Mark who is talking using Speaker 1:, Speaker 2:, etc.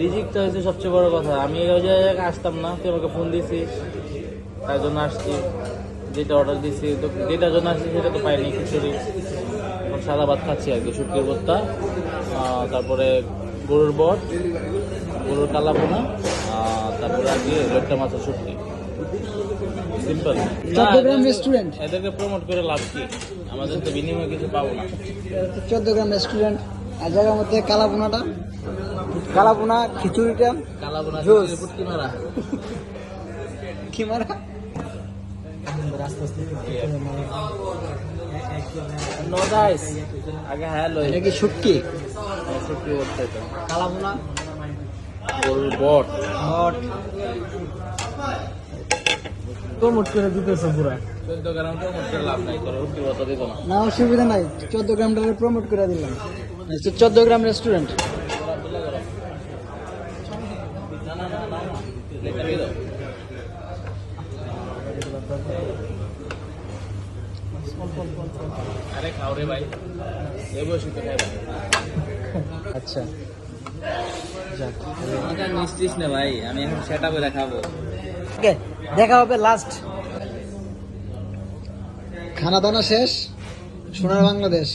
Speaker 1: রিজিকটা হচ্ছে সবচেয়ে বড় কথা। আমি ওই জায়গায় আসতাম না, তুই আমাকে ফোন দিছিস, তার জন্য আসছি। যেটা অর্ডার দিছি তো, যেটার জন্য আসছি সেটা তো পাইনি। খিচুড়ি, সাদা ভাত খাচ্ছি আর কি, শুটকির ভর্তা, তারপরে গরুর বট, গরুর কালাবোনা, তারপরে আর কি লোট্টা মাছের শুটকি। সিম্পল।
Speaker 2: 14 গ্রাম রেস্টুরেন্ট,
Speaker 1: এদেরকে প্রমোট করে লাভ কি? আমাদের তো বিনিময়ে কিছু পাবো না।
Speaker 2: 14 গ্রাম রেস্টুরেন্ট। আর জায়গার মধ্যে কালাবোনাটা, কালাবোনা, খিচুড়িটা,
Speaker 1: কালাবোনা
Speaker 2: জুস।
Speaker 1: ফুটকি মারা।
Speaker 2: কি মারা?
Speaker 1: নো গাইস, আগে হ্যালো।
Speaker 2: এটা কি শুটকি?
Speaker 1: শুটকি করতে এটা
Speaker 2: কালাবোনা,
Speaker 1: গরুর বট।
Speaker 2: হট।
Speaker 3: প্রমোট করে দিতেছে পুরা।
Speaker 1: 14 গ্রাম প্রমোট করে লাভ নাই, তোর রুটি ভর্তা দিব না।
Speaker 2: না, অসুবিধা নাই, 14 গ্রামটা প্রমোট করে দিলাম। 14 গ্রাম রেস্টুরেন্ট।
Speaker 1: না না না না, এটা দিয়ে দাও। আরে খাও রে ভাই, এই বসে তো খাই।
Speaker 2: আচ্ছা,
Speaker 1: এটা মিষ্টিস না ভাই, আমি এখন সেটা করে খাবো।
Speaker 2: ওকে, দেখা হবে লাস্ট। খানা দানা শেষ, সোনার বাংলাদেশ।